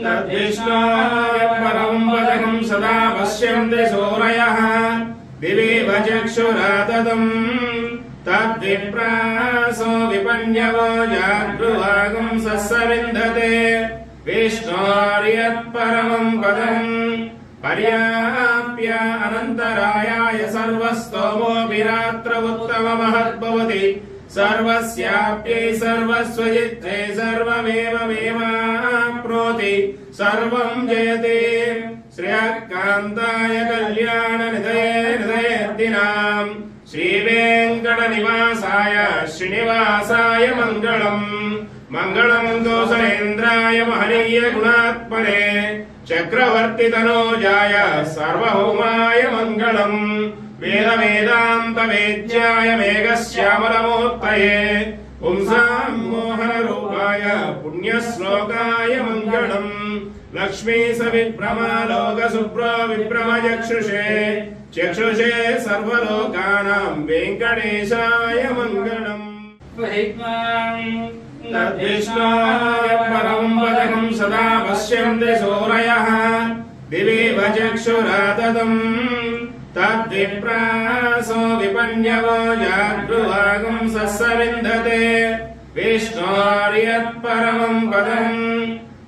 तद्विष्णोः परं वदकं सदा पश्यन्ति सूरयः दिवीव चक्षुराततम् तद्विप्रासो विपन्यवो जागृवागं सस्सविन्दते विष्णोर्यत्परमं पदम् पर्याप्य अनन्तरायाय सर्वस्तोमोऽपि रात्र उत्तममहद्भवति सर्वस्याप्यै सर्वस्वजित्ते सर्वमेवमेवाप्नोति सर्वं जयते श्रेयःकान्ताय कल्याणनिधये निधयेऽर्थिनाम् श्रीवेङ्कटनिवासाय श्रीनिवासाय मङ्गलम् मङ्गलम् दोषेन्द्राय महनीय गुणात्मने चक्रवर्तितनोजाय सार्वभौमाय मङ्गलम् वेदान्तवेद्याय मेघश्यामलमूर्तये पुंसां मोहनरूपाय पुण्यश्लोकाय मङ्गलम् लक्ष्मीसविभ्रमालोकसुप्रो विभ्रमचक्षुषे चक्षुषे सर्वलोकानां वेङ्कटेशाय मङ्गलम् तद्विष्णोः परं वदकं सदा पश्यन्ति सूरयः दिवीव चक्षुराततम् तद्विप्रासो विपन्यवो जागृवागं सस्सविन्दते विष्णोर्यत्परमं पदम्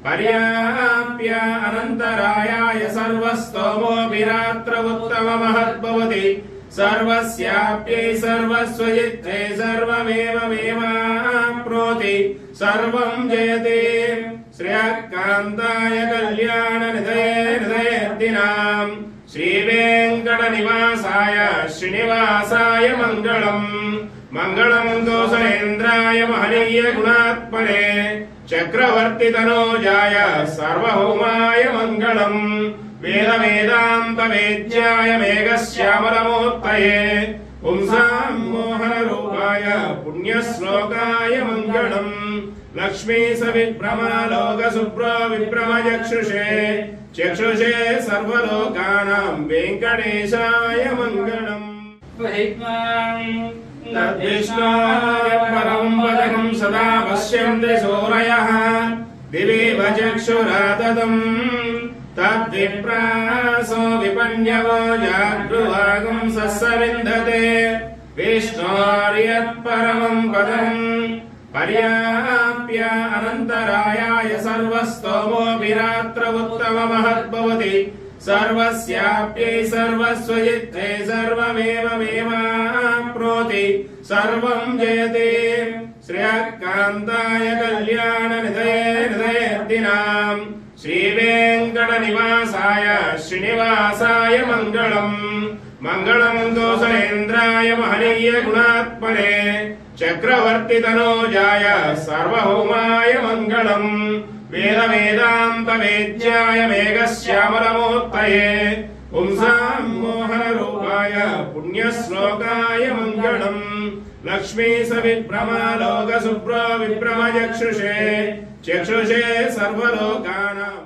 पर्याप्य अनन्तरायाय सर्वस्तोमोऽपि रात्र उत्तममहद्भवति सर्वस्याप्यै सर्वस्वजित्ते सर्वमेवमेवाप्नोति सर्वं जयते श्रेयःकान्ताय कल्याणनिधये निधयेऽर्थिनाम् श्रीवेङ्कटनिवासाय श्रीनिवासाय मङ्गलम् मङ्गलम् दोषेन्द्राय महनीय गुणात्मने चक्रवर्तितनोजाय सार्वभौमाय मङ्गलम् वेदान्तवेद्याय मेघश्यामलमूर्तये पुंसां मोहनरूपाय पुण्यश्लोकाय मङ्गलम् लक्ष्मीसविभ्रमालोकसुप्रो विभ्रमचक्षुषे चक्षुषे सर्वलोकानां वेङ्कटेशाय मङ्गलम् तद्विष्णोः परं वदकं सदा पश्यन्ति सूरयः दिवीव चक्षुराततम् तद्विप्रासो विपन्यवो जागृवागं सस्सविन्दते विष्णोर्यत्परमं पदम् पर्याप्य अनन्तरायाय सर्वस्तोमोऽपि रात्र उत्तममहद्भवति सर्वस्याप्यै सर्वस्वजित्ते सर्वमेवमेवाप्नोति सर्वं जयते श्रेयःकान्ताय कल्याणनिधये निधयेऽर्थिनाम् श्रीवेङ्कटनिवासाय श्रीनिवासाय मङ्गलम् मङ्गलम् दोषेन्द्राय महनीय गुणात्मने चक्रवर्तितनोजाय सार्वभौमाय मङ्गलम् वेदान्तवेद्याय मेघश्यामलमूर्तये पुंसां मोहनरूपाय पुण्यश्लोकाय मङ्गलम् लक्ष्मीसविभ्रमालोकसुप्रो विभ्रमचक्षुषे चक्षुषे सर्वलोकानां